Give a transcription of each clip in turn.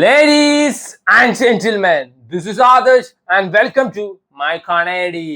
Ladies and gentlemen, this is Adarsh and welcome to my Kanadi.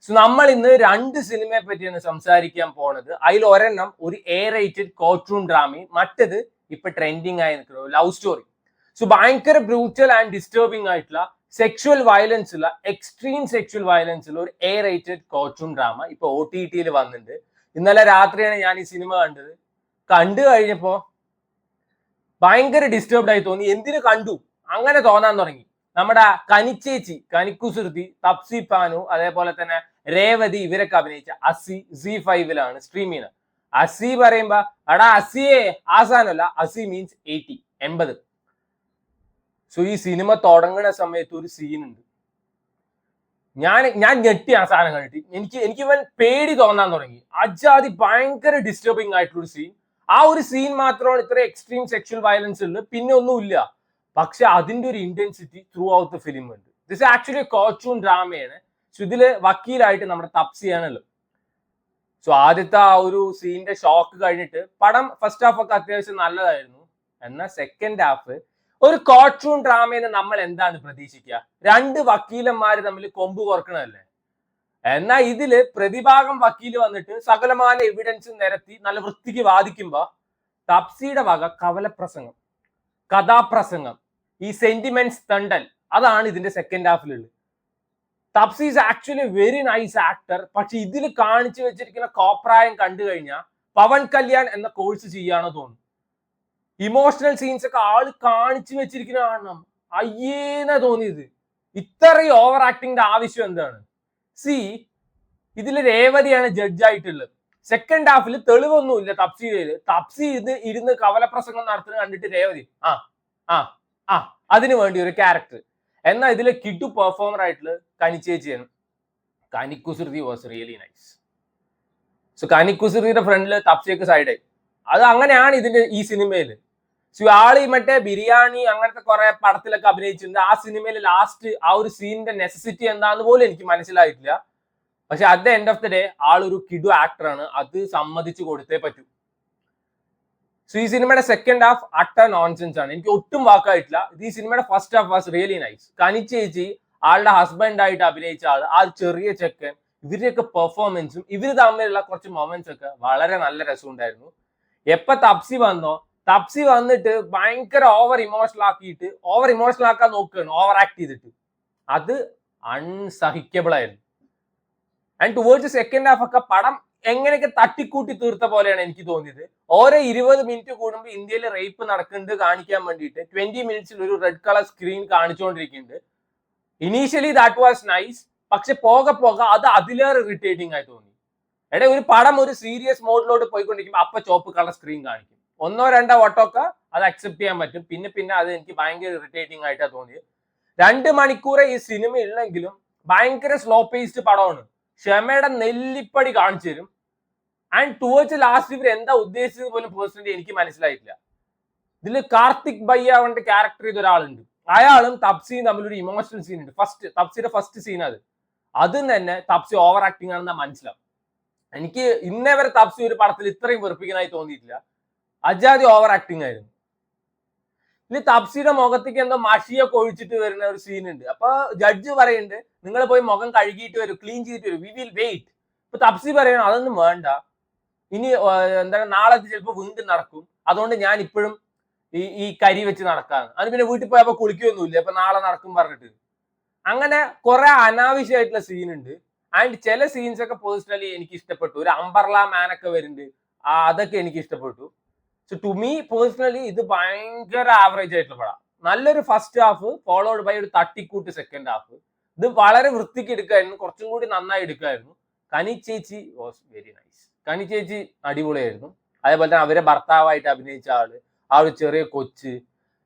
So നമ്മൾ ഇന്ന് രണ്ട് സിനിമയെ പറ്റിയാണ് സംസാരിക്കാൻ പോണത്. അതിൽ ഒരെണ്ണം ഒരു റേറ്റഡ് കോർട്ടൂൺ ഡ്രാമയും മറ്റത് ഇപ്പൊ ട്രെൻഡിങ് ആയി നിൽക്കുന്ന ലവ് സ്റ്റോറി. സോ ഭയങ്കര ബ്രൂട്ടൽ ആൻഡ് ഡിസ്റ്റർബിംഗ് ആയിട്ടുള്ള സെക്ഷുവൽ വയലൻസ് ഉള്ള എക്സ്ട്രീം സെക്ഷുവൽ വയലൻസ് ഉള്ള ഒരു റേറ്റഡ് കോർട്ടൂൺ ഡ്രാമ ഇപ്പൊ OTT വന്നിട്ടുണ്ട്. ഇന്നലെ രാത്രിയാണ് ഞാൻ ഈ സിനിമ കണ്ടു കഴിഞ്ഞപ്പോ ഭയങ്കര ഡിസ്റ്റർബ്ഡ് ആയി തോന്നി. എന്തിനു കണ്ടു അങ്ങനെ തോന്നാൻ തുടങ്ങി. നമ്മുടെ കനിച്ചേച്ചി, കനിക്കുസൃതി, തപ്സി പാനു, അതേപോലെ തന്നെ രേവതി ഇവരൊക്കെ അഭിനയിച്ച അസി Z5 സ്ട്രീം ചെയ്യുന്നത്. അസി പറയുമ്പോ എടാ അസിയെ ആസാനല്ല, അസി മീൻസ് 80. സോ ഈ സിനിമ തുടങ്ങുന്ന സമയത്ത് ഒരു സീൻ ഉണ്ട്. ഞാൻ ഞെട്ടി ആ സാധനം കണ്ടിട്ട്. എനിക്ക് ഇവൻ പേടി തോന്നാൻ തുടങ്ങി. അജാതി ഭയങ്കര ഡിസ്റ്റർബിംഗ് ആയിട്ടുള്ള സീൻ. ആ ഒരു സീൻ മാത്രമാണ് ഇത്ര എക്സ്ട്രീം സെക്ഷൽ വയലൻസ് ഉള്ളത്, പിന്നെ ഒന്നുമില്ല. പക്ഷെ അതിന്റെ ഒരു intensity throughout the film ഉണ്ട്. ദിസ് ആക്ച്വലി കോർട്ടൂൺ ഡ്രാമയാണ്. സോ ഇതില് വക്കീലായിട്ട് നമ്മുടെ തപ്സിയാണല്ലോ. സോ ആദ്യത്തെ ആ ഒരു സീനിന്റെ ഷോക്ക് കഴിഞ്ഞിട്ട് പടം ഫസ്റ്റ് ഹാഫ് ഒക്കെ അത്യാവശ്യം നല്ലതായിരുന്നു. എന്നാൽ സെക്കൻഡ് ഹാഫ് ഒരു കോർട്ടൂൺ ഡ്രാമയെന്ന് നമ്മൾ എന്താണ് പ്രതീക്ഷിക്കുക? രണ്ട് വക്കീലന്മാര് തമ്മിൽ കൊമ്പ് കുറക്കണല്ലേ. എന്നാൽ ഇതില് പ്രതിഭാഗം വക്കീല് വന്നിട്ട് സകലമായ എവിഡൻസ് നിരത്തി നല്ല വൃത്തിക്ക് വാദിക്കുമ്പോ തപ്സിയുടെ വക കവലപ്രസംഗം, കഥാപ്രസംഗം, ഈ സെന്റിമെന്റ്സ് തണ്ടൽ, അതാണ് ഇതിന്റെ സെക്കൻഡ് ഹാഫിലുള്ളത്. Taapsee is actually very nice actor. പക്ഷെ ഇതിൽ കാണിച്ചു വെച്ചിരിക്കുന്ന കോപ്രായം കണ്ടു കഴിഞ്ഞാൽ പവൻ കല്യാൺ എന്ന കോഴ്സ് ചെയ്യാണോ തോന്നുന്നു. ഇമോഷണൽ സീൻസ് ഒക്കെ ആള് കാണിച്ചു വെച്ചിരിക്കുന്ന കാണണം. അയ്യേന്നാ തോന്നിയത്. ഇത്രയും ഓവർ ആക്ടിങ്ങിന്റെ ആവശ്യം എന്താണ്? ഇതിൽ രേവതിയാണ് ജഡ്ജായിട്ടുള്ളത്. സെക്കൻഡ് ഹാഫിൽ തെളിവൊന്നുമില്ല തപ്സിയില്. തപ്സി ഇരുന്ന് കവലപ്രസംഗം നടത്തുന്നത് കണ്ടിട്ട് രേവതി അതിനു വേണ്ടി ഒരു ക്യാരക്ടർ. എന്നാൽ ഇതിലെ കിഡു പെർഫോമർ ആയിട്ടുള്ള കനിച്ചേച്ചിയാണ്. കനിക്കുസൃതി വാസ് റിയലി നൈസ്. സോ കനിക്കുസൃതിയുടെ ഫ്രണ്ടില് തപ്സിയൊക്കെ സൈഡായി. അത് അങ്ങനെയാണ് ഈ സിനിമയില്. സോ ആള് മറ്റേ ബിരിയാണി അങ്ങനത്തെ കുറെ പടത്തിലൊക്കെ അഭിനയിച്ചിട്ടുണ്ട്. ആ സിനിമയിൽ ലാസ്റ്റ് ആ ഒരു സീനിന്റെ നെസസിറ്റി എന്താന്ന് പോലും എനിക്ക് മനസ്സിലായിട്ടില്ല. പക്ഷെ at the end of the day ആളൊരു കിഡു ആക്ടറാണ്. അത് സമ്മതിച്ചു കൊടുത്തേ പറ്റൂ. സോ ഈ സിനിമയുടെ സെക്കൻഡ് ഹാഫ് അട്ട നോൺസെൻസ് ആണ്. എനിക്ക് ഒട്ടും വാക്കായിട്ടില്ല. ഈ സിനിമയുടെ first half was really nice. കനിച്ചേച്ചി, ആളുടെ ഹസ്ബൻഡ് ആയിട്ട് അഭിനയിച്ച ആള്, ആ ചെറിയ ചെക്കൻ, ഇവരുടെയൊക്കെ പെർഫോമൻസും ഇവര് തമ്മിലുള്ള കുറച്ച് മൊമെന്റ്സ് ഒക്കെ വളരെ നല്ല രസമുണ്ടായിരുന്നു. എപ്പോ തപ്സി വന്നിട്ട് ഭയങ്കര ഓവർ ഇമോഷണൽ ആക്കാൻ നോക്കുകയാണ്, ഓവർ ആക്ട് ചെയ്തിട്ട്. അത് അൺസഹിക്കബിൾ ആയിരുന്നു. ആൻഡ് ടുവേർഡ്സ് സെക്കൻഡ് ഹാഫ് ഒക്കെ പടം എങ്ങനെയൊക്കെ തട്ടിക്കൂട്ടി തീർത്ത പോലെയാണ് എനിക്ക് തോന്നിയത്. ഓരോ 20 മിനിറ്റ് കൂടുമ്പോൾ ഇന്ത്യയിൽ റേപ്പ് നടക്കുന്നുണ്ട് കാണിക്കാൻ വേണ്ടിയിട്ട് 20 മിനിറ്റ്സിൽ ഒരു റെഡ് കളർ സ്ക്രീൻ കാണിച്ചുകൊണ്ടിരിക്കുന്നുണ്ട്. Initially that was nice. പക്ഷെ പോകെ അത് അതിലേറെ ഇറിറ്റേറ്റിംഗ് ആയി തോന്നി. ഒരു പടം ഒരു സീരിയസ് മോഡിലോട്ട് പോയിക്കൊണ്ടിരിക്കുമ്പോൾ അപ്പൊ ചോപ്പ് കളർ സ്ക്രീൻ കാണിക്കും. 1-2 വട്ടമൊക്കെ അത് അക്സെപ്റ്റ് ചെയ്യാൻ പറ്റും. പിന്നെ അത് എനിക്ക് ഭയങ്കര ഇറിറ്റേറ്റിംഗ് ആയിട്ടാണ് തോന്നിയത്. 2 മണിക്കൂറെ ഈ സിനിമ ഉള്ളെങ്കിലും ഭയങ്കര സ്ലോ പേസ്ഡ് പടമാണ്. ക്ഷമയുടെ നെല്ലിപ്പടി കാണിച്ചു തരും. ആൻഡ് ടുവേർഡ്സ് ലാസ്റ്റ് ഇവർ എന്താ ഉദ്ദേശിച്ചത് പോലും പേഴ്സണലി എനിക്ക് മനസ്സിലായിട്ടില്ല. ഇതിൽ കാർത്തിക് ഭയ്യ അവന്റെ ക്യാരക്ടർ ചെയ്ത ഒരാളുണ്ട്. അയാളും തപ്സിയും തമ്മിലൊരു ഇമോഷണൽ സീൻ ഉണ്ട്. തപ്സിയുടെ ഫസ്റ്റ് സീൻ അതും തന്നെ തപ്സി ഓവർ ആക്ടിങ് ആണെന്നാ മനസ്സിലാവും. എനിക്ക് ഇന്നേ വരെ തപ്സി ഒരു പടത്തിൽ ഇത്രയും വെറുപ്പിക്കാനായി തോന്നിയിട്ടില്ല. അജാതി ഓവർ ആക്ടിങ് ആയിരുന്നു. ഇനി തപ്സിയുടെ മുഖത്തേക്ക് എന്തോ മഷിയൊക്കെ ഒഴിച്ചിട്ട് വരുന്ന ഒരു സീൻ ഉണ്ട്. അപ്പൊ ജഡ്ജ് പറയുന്നുണ്ട് നിങ്ങൾ പോയി മുഖം കഴുകിയിട്ട് വരും, ക്ലീൻ ചെയ്തിട്ട് വരും, വി വിൽ വെയിറ്റ്. ഇപ്പൊ തപ്സി പറയണം അതൊന്നും വേണ്ട, ഇനി എന്താണ് നാളെ ചിലപ്പോൾ വീണ്ടും നടക്കും, അതുകൊണ്ട് ഞാൻ ഇപ്പോഴും ഈ കരി വെച്ച് നടക്കാന്ന്. അത് പിന്നെ വീട്ടിൽ പോയപ്പോ കുളിക്കൊന്നുമില്ല, അപ്പൊ നാളെ നടക്കും പറഞ്ഞിട്ട്. അങ്ങനെ കുറെ അനാവശ്യമായിട്ടുള്ള സീൻ ഉണ്ട്. ആൻഡ് ചില സീൻസ് ഒക്കെ പേഴ്സണലി എനിക്ക് ഇഷ്ടപ്പെട്ടു. ഒരു അംബർല മാനൊക്കെ വരുന്നുണ്ട്, അതൊക്കെ എനിക്ക് ഇഷ്ടപ്പെട്ടു. സോ ടു മീ പേഴ്സണലി ഇത് ഭയങ്കര ആവറേജ് ആയിട്ടുള്ള പടം. നല്ലൊരു ഫസ്റ്റ് ഹാഫ് ഫോളോഡ് ബൈ ഒരു തട്ടിക്കൂട്ട് സെക്കൻഡ് ഹാഫ്. ഇത് വളരെ വൃത്തിക്ക് എടുക്കായിരുന്നു, കുറച്ചും കൂടി നന്നായി എടുക്കായിരുന്നു. കനിച്ചേച്ചി വാസ് വെരി നൈസ്. കനിച്ചേച്ചി അടിപൊളിയായിരുന്നു. അതേപോലെ തന്നെ അവരെ ഭർത്താവായിട്ട് അഭിനയിച്ച ആള്, ആ ഒരു ചെറിയ കൊച്ച്.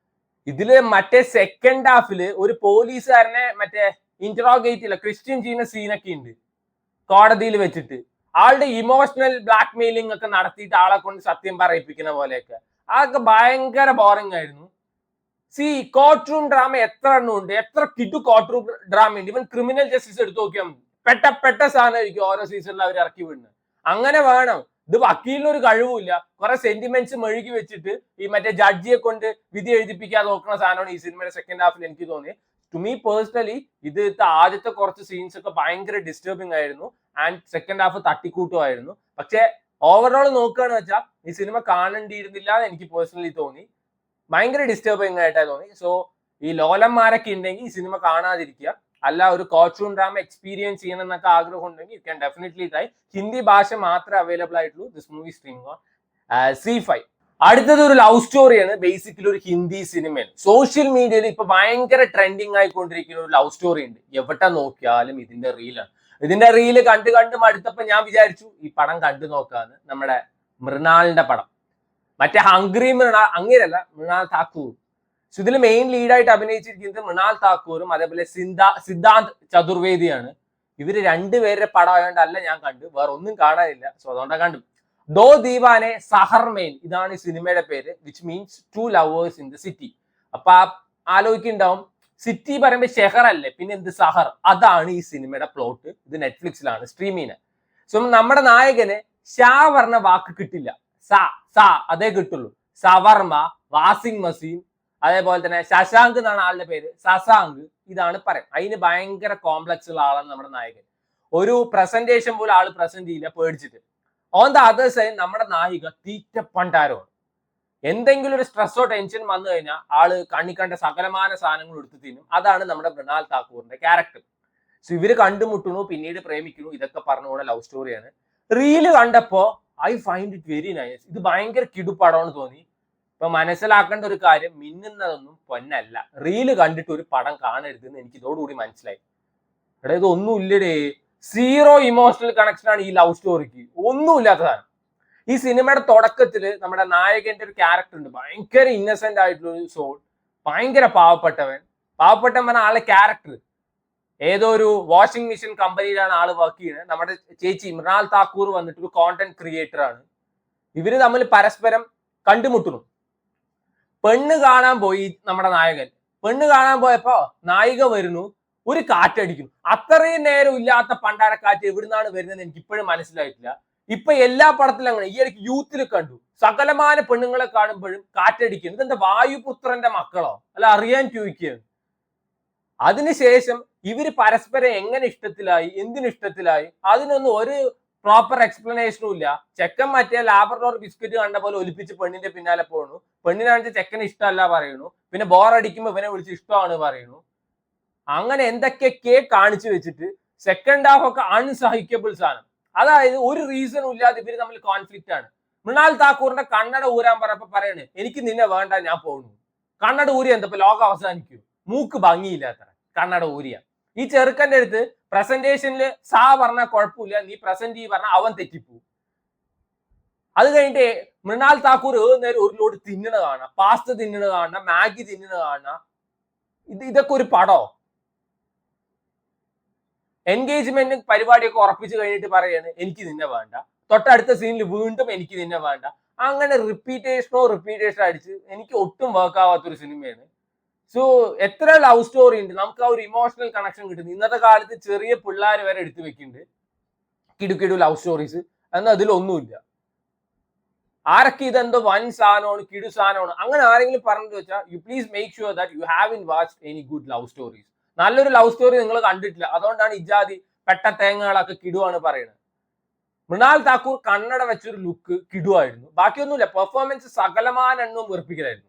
ഇതില് മറ്റേ സെക്കൻഡ് ഹാഫില് ഒരു പോലീസുകാരനെ മറ്റേ ഇന്ററോഗേറ്റ് ഇല്ല ക്രിസ്ത്യൻ ചെയ്യുന്ന സീനൊക്കെ ഉണ്ട് കോടതിയിൽ വെച്ചിട്ട്. ആളുടെ ഇമോഷണൽ ബ്ലാക്ക് മെയിലിംഗ് ഒക്കെ നടത്തിയിട്ട് ആളെ കൊണ്ട് സത്യം പറയിപ്പിക്കുന്ന പോലെയൊക്കെ. അതൊക്കെ ഭയങ്കര ബോറിംഗ് ആയിരുന്നു. കോർട്ട് റൂം ഡ്രാമ എത്ര എണ്ണം ഉണ്ട്, എത്ര കിട്ടു കോർട്ട് റൂം ഡ്രാമ ഉണ്ട്. ഇവൻ ക്രിമിനൽ ജസ്റ്റിസ് എടുത്ത് നോക്കിയാൽ മതി. പെട്ട സാധനമായിരിക്കും ഓരോ സീസണിൽ അവർ ഇറക്കി വിടുന്നത്. അങ്ങനെ വേണം. ഇത് വക്കീലിനൊരു കഴിവുമില്ല, കുറെ സെന്റിമെന്റ്സ് മെഴുകി വെച്ചിട്ട് ഈ മറ്റേ ജഡ്ജിയെ കൊണ്ട് വിധി എഴുതിപ്പിക്കാൻ നോക്കുന്ന സാധനമാണ് ഈ സിനിമയുടെ സെക്കൻഡ് ഹാഫിൽ എനിക്ക് തോന്നിയത്. ടു മീ പേഴ്സണലി ഇത് ആദ്യത്തെ കുറച്ച് സീൻസ് ഒക്കെ ഭയങ്കര ഡിസ്റ്റർബിംഗ് ആയിരുന്നു ആൻഡ് സെക്കൻഡ് ഹാഫ് തട്ടിക്കൂട്ടുമായിരുന്നു. പക്ഷെ ഓവറോൾ നോക്കുകയാണെന്ന് വെച്ചാൽ ഈ സിനിമ കാണേണ്ടിയിരുന്നില്ല എന്ന് എനിക്ക് പേഴ്സണലി തോന്നി. ഭയങ്കര ഡിസ്റ്റർബിംഗ് ആയിട്ടാണ് തോന്നി. സോ ഈ ലോലന്മാരൊക്കെ ഉണ്ടെങ്കിൽ ഈ സിനിമ കാണാതിരിക്കുക. അല്ല ഒരു കാർട്ടൂൺ ഡ്രാമ എക്സ്പീരിയൻസ് ചെയ്യണം എന്നൊക്കെ ആഗ്രഹം ഉണ്ടെങ്കിൽ you can definitely try. Hindi ഭാഷ മാത്രമേ അവൈലബിൾ ആയിട്ടുള്ളൂ. This movie streaming on C5. അടുത്തത് ഒരു ലവ് സ്റ്റോറിയാണ്. ബേസിക്കലി ഒരു ഹിന്ദി സിനിമയാണ്. സോഷ്യൽ മീഡിയയിൽ ഇപ്പൊ ഭയങ്കര ട്രെൻഡിങ് ആയിക്കൊണ്ടിരിക്കുന്ന ഒരു ലവ് സ്റ്റോറി ഉണ്ട്. എവിടെ നോക്കിയാലും ഇതിന്റെ റീലാണ്. ഇതിന്റെ റീല് കണ്ട് മടുത്തപ്പോ ഞാൻ വിചാരിച്ചു ഈ പടം കണ്ടു നോക്കാന്ന്. നമ്മുടെ മൃണാളിന്റെ പടം, മറ്റേ ഹംഗ്രി മൃണാൾ, അങ്ങനെയല്ല, മൃണാൾ താക്കൂർ. സോ ഇതിൽ മെയിൻ ലീഡായിട്ട് അഭിനയിച്ചിരിക്കുന്നത് മൃണാൾ താക്കൂറും അതേപോലെ സിദ്ധാന്ത് ചതുർവേദിയാണ്. ഇവര് രണ്ടുപേരുടെ പടം ആയതുകൊണ്ട് അല്ല ഞാൻ കണ്ടു, വേറെ ഒന്നും കാണാനില്ല. സോ അതുകൊണ്ടാണ് കണ്ടു. ദോ ദീവാനെ സഹർമേൻ, ഇതാണ് ഈ സിനിമയുടെ പേര്, which means two lovers in the city. അപ്പൊ ആലോചിക്കുന്നുണ്ടാവും, സിറ്റി പറയുമ്പോൾ ഷെഹർ അല്ലേ, പിന്നെ എന്ത് സഹർ? അതാണ് ഈ സിനിമയുടെ പ്ലോട്ട്. ഇത് നെറ്റ്ഫ്ലിക്സിലാണ് സ്ട്രീമിന്. സോ നമ്മുടെ നായകന് ഷാ പറഞ്ഞ വാക്ക് കിട്ടില്ല, അതേ കിട്ടുള്ളൂ. സവർമ, വാസിംഗ് മസീൻ, അതേപോലെ തന്നെ ശശാങ്ക് എന്നാണ് ആളുടെ പേര്, സസാങ്ക്, ഇതാണ് പറയാം. അതിന് ഭയങ്കര കോംപ്ലക്സ് ഉള്ള ആളാണ് നമ്മുടെ നായകൻ. ഒരു പ്രസന്റേഷൻ പോലും ആള് പ്രസന്റ് ചെയ്യില്ല പേടിച്ചിട്ട്. ഓൺ ദ അതർ സൈഡ് നമ്മുടെ നായിക തീറ്റപ്പണ്ടാരമാണ്. എന്തെങ്കിലും ഒരു സ്ട്രെസ്സോ ടെൻഷൻ വന്നു കഴിഞ്ഞാൽ ആള് കണ്ട സകലമാന സാധനങ്ങൾ എടുത്ത് തിന്നും. അതാണ് നമ്മുടെ മൃണാൾ താക്കൂറിന്റെ ക്യാരക്ടർ. സോ ഇവര് കണ്ടുമുട്ടുന്നു, പിന്നീട് പ്രേമിക്കുന്നു, ഇതൊക്കെ പറഞ്ഞുകൊണ്ട് ലവ് സ്റ്റോറിയാണ്. റീല് കണ്ടപ്പോ I find it very nice. ഇത് ഭയങ്കര കിടുപ്പടമെന്ന് തോന്നി. ഇപ്പൊ മനസ്സിലാക്കേണ്ട ഒരു കാര്യം, മിന്നുന്നതൊന്നും പൊന്നല്ല. റീല് കണ്ടിട്ട് ഒരു പടം കാണരുതെന്ന് എനിക്ക് ഇതോടുകൂടി മനസ്സിലായി. എടാ ഇതൊന്നും ഇല്ലടേ, സീറോ ഇമോഷണൽ കണക്ഷൻ ആണ് ഈ ലവ് സ്റ്റോറിക്ക്, ഒന്നുമില്ലാത്ത സാധനം. ഈ സിനിമയുടെ തുടക്കത്തില് നമ്മുടെ നായകന്റെ ഒരു ക്യാരക്ടർ ഉണ്ട്, ഭയങ്കര ഇന്നസെന്റ് ആയിട്ടുള്ള ഒരു സോൾ, ഭയങ്കര പാവപ്പെട്ടവൻ പറഞ്ഞ ആളെ ക്യാരക്ടർ. ഏതോ ഒരു വാഷിംഗ് മെഷീൻ കമ്പനിയിലാണ് ആള് വർക്ക് ചെയ്യുന്നത്. നമ്മുടെ ചേച്ചി മൃണാൾ താക്കൂർ വന്നിട്ട് ഒരു കോണ്ടന്റ് ക്രിയേറ്റർ ആണ്. ഇവര് തമ്മിൽ പരസ്പരം കണ്ടുമുട്ടുന്നു. പെണ്ണ് കാണാൻ പോയി നമ്മുടെ നായകൻ. പെണ്ണ് കാണാൻ പോയപ്പോ നായിക വരുന്നു, ഒരു കാറ്റടിക്കുന്നു. അത്രയും നേരം ഇല്ലാത്ത പണ്ടാരക്കാറ്റ് എവിടുന്നാണ് വരുന്നത് എനിക്ക് ഇപ്പോഴും മനസ്സിലായിട്ടില്ല. ഇപ്പൊ എല്ലാ പടത്തിലും അങ്ങനെ. ഈ ഇടയ്ക്ക് യൂത്തിൽ കണ്ടു, സകലമാന പെണ്ണുങ്ങളെ കാണുമ്പോഴും കാറ്റടിക്കുന്നു. ഇതെന്താ വായുപുത്രന്റെ മക്കളോ അല്ല അറിയാൻ ചോദിക്കുകയാണ്. അതിനുശേഷം ഇവര് പരസ്പരം എങ്ങനെ ഇഷ്ടത്തിലായി, എന്തിനിഷ്ടത്തിലായി, അതിനൊന്നും ഒരു പ്രോപ്പർ എക്സ്പ്ലനേഷനും ഇല്ല. ചെക്കൻ മറ്റേ ലാബ്രഡോർ ബിസ്ക്കറ്റ് കണ്ട പോലെ ഒലിപ്പിച്ച് പെണ്ണിന്റെ പിന്നാലെ പോകണു. പെണ്ണിനാണെങ്കിൽ ചെക്കന് ഇഷ്ടമല്ല പറയുന്നു. പിന്നെ ബോറടിക്കുമ്പോ ഇവനെ വിളിച്ച് ഇഷ്ടമാണ് പറയുന്നു. അങ്ങനെ എന്തൊക്കെ കാണിച്ചു വെച്ചിട്ട് സെക്കൻഡ് ഹാഫ് ഒക്കെ അൺസഹിക്കബിൾ സാധനം. അതായത് ഒരു റീസണും ഇല്ലാതെ ഇവര് തമ്മിൽ കോൺഫ്ലിക്റ്റ് ആണ്. മൃണാൾ താക്കൂറിന്റെ കണ്ണട ഊരാൻ പറഞ്ഞപ്പോ പറയണേ എനിക്ക് നിന്നെ വേണ്ട, ഞാൻ പോകുന്നു. കണ്ണട ഊരി എന്തപ്പോ ലോകം അവസാനിക്കൂ? മൂക്ക് ഭംഗിയില്ലാത്ത കണ്ണട ഊരിയ. ഈ ചെറുക്കന്റെ അടുത്ത് പ്രസന്റേഷനിൽ പറഞ്ഞാൽ കുഴപ്പമില്ല, നീ പ്രസന്റ് പറഞ്ഞാൽ അവൻ തെറ്റിപ്പോവും. അത് കഴിഞ്ഞിട്ട് മൃണാൾ താക്കൂർ നേരം ഒരു ലോഡ് തിന്നണ കാണാം, പാസ്ത തിന്നണ കാണാം, മാഗി തിന്നണ കാണാം. ഇതൊക്കെ ഒരു പടോ? എൻഗേജ്മെന്റ് പരിപാടിയൊക്കെ ഉറപ്പിച്ച് കഴിഞ്ഞിട്ട് പറയാണ് എനിക്ക് നിന്നെ വേണ്ട. തൊട്ടടുത്ത സീനിൽ വീണ്ടും എനിക്ക് നിന്നെ വേണ്ട. അങ്ങനെ റിപ്പീറ്റേഷനോ അടിച്ച് എനിക്ക് ഒട്ടും വർക്ക് ആവാത്തൊരു സിനിമയാണ്. സോ എത്ര ലവ് സ്റ്റോറി ഉണ്ട്, നമുക്ക് ആ ഒരു ഇമോഷണൽ കണക്ഷൻ കിട്ടുന്നു. ഇന്നത്തെ കാലത്ത് ചെറിയ പിള്ളേർ വരെ എടുത്തു വെക്കുന്നുണ്ട് കിടു ലവ് സ്റ്റോറീസ്, എന്നാൽ അതിലൊന്നുമില്ല. ആരൊക്കെ ഇതെന്തോ വൻ സാധനമാണ്, കിടു സാധനമാണ് അങ്ങനെ ആരെങ്കിലും പറഞ്ഞു വെച്ചാൽ you please make sure that you have in watched any good love stories. നല്ലൊരു ലവ് സ്റ്റോറി നിങ്ങൾ കണ്ടിട്ടില്ല, അതുകൊണ്ടാണ് ഇജാതി പെട്ട തേങ്ങകളൊക്കെ കിടുവാണ് പറയുന്നത്. മൃണാൾ താക്കൂർ കണ്ണട വെച്ചൊരു ലുക്ക് കിടുവായിരുന്നു. ബാക്കിയൊന്നുമില്ല, പെർഫോമൻസ് സകലമാന എണ്ണവും വെറുപ്പിക്കലായിരുന്നു.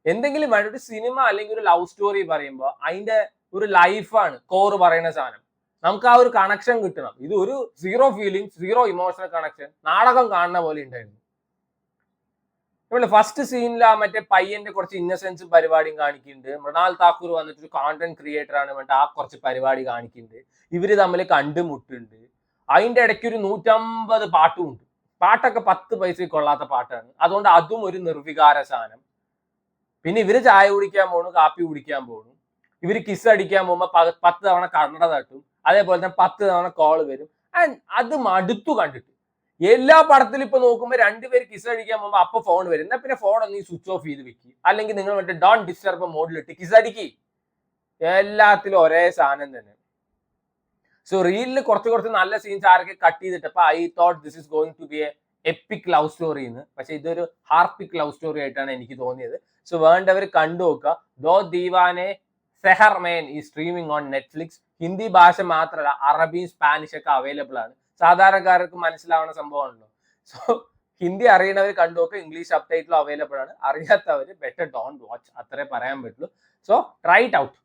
എന്തെങ്കിലും വേണ്ട ഒരു സിനിമ അല്ലെങ്കിൽ ഒരു ലവ് സ്റ്റോറി പറയുമ്പോൾ അതിന്റെ ഒരു ലൈഫാണ് കോർ പറയുന്ന സാധനം. നമുക്ക് ആ ഒരു കണക്ഷൻ കിട്ടണം. ഇത് ഒരു zero feeling, zero emotional connection, നാടകം കാണുന്ന പോലെ ഉണ്ടായിരുന്നു. ഇവിടെ ഫസ്റ്റ് സീനിൽ ആ മറ്റേ പയ്യന്റെ കുറച്ച് ഇന്നസെൻസ് പരിപാടിയും കാണിക്കുന്നുണ്ട്. മൃണാൾ താക്കൂർ വന്നിട്ട് ഒരു കോണ്ടന്റ് ക്രിയേറ്റർ ആണ് വേണ്ട ആ കുറച്ച് പരിപാടി കാണിക്കുന്നുണ്ട്. ഇവര് തമ്മിൽ കണ്ടുമുട്ടുണ്ട്. അതിന്റെ ഇടയ്ക്ക് ഒരു 150 പാട്ടും ഉണ്ട്. പാട്ടൊക്കെ 10 പൈസ കൊള്ളാത്ത പാട്ടാണ്. അതുകൊണ്ട് അതും ഒരു നിർവികാര സാധനം. പിന്നെ ഇവര് ചായ കുടിക്കാൻ പോണു, കാപ്പി കുടിക്കാൻ പോണു. ഇവര് കിസ് അടിക്കാൻ പോകുമ്പോ 10 തവണ കണ്ണട തട്ടും. അതേപോലെ തന്നെ 10 തവണ കോള് വരും. ആൻഡ് അത് മടുത്തു കണ്ടിട്ട്. എല്ലാ പടത്തിലും ഇപ്പൊ നോക്കുമ്പോൾ രണ്ടുപേര് കിസ് അടിക്കാൻ പോകുമ്പോൾ അപ്പൊ ഫോൺ വരും. എന്നാ പിന്നെ ഫോൺ ഒന്ന് സ്വിച്ച് ഓഫ് ചെയ്ത് വെക്കി, അല്ലെങ്കിൽ നിങ്ങൾ മറ്റേ ഡോൺ ഡിസ്റ്റർബ് മോഡിലിട്ട് കിസ് അടിക്കി. എല്ലാത്തിലും ഒരേ സാധനം തന്നെ. സോ റീലിൽ കുറച്ച് നല്ല സീൻസ് ആരൊക്കെ കട്ട് ചെയ്തിട്ട് അപ്പൊ I thought this is going to be a epic love story എന്ന്. പക്ഷെ ഇതൊരു ഹാർപ്പിക് ലവ് സ്റ്റോറി ആയിട്ടാണ് എനിക്ക് തോന്നിയത്. സോ വേണ്ടവർ കണ്ടു നോക്കുക. ദോ ദീവാനെ സെഹർ മേൻ ഈ സ്ട്രീമിംഗ് ഓൺ നെറ്റ്ഫ്ലിക്സ്. ഹിന്ദി ഭാഷ മാത്രമല്ല അറബി സ്പാനിഷ് ഒക്കെ അവൈലബിൾ ആണ്. സാധാരണക്കാർക്ക് മനസ്സിലാവുന്ന സംഭവമാണല്ലോ. സോ ഹിന്ദി അറിയുന്നവർ കണ്ടു നോക്കുക. ഇംഗ്ലീഷ് സബ് ടൈറ്റിലും അവൈലബിൾ ആണ്. അറിയാത്തവർ ബെറ്റർ ഡോണ്ട് വാച്ച്, അത്രേ പറയാൻ പറ്റുള്ളൂ. So try it out.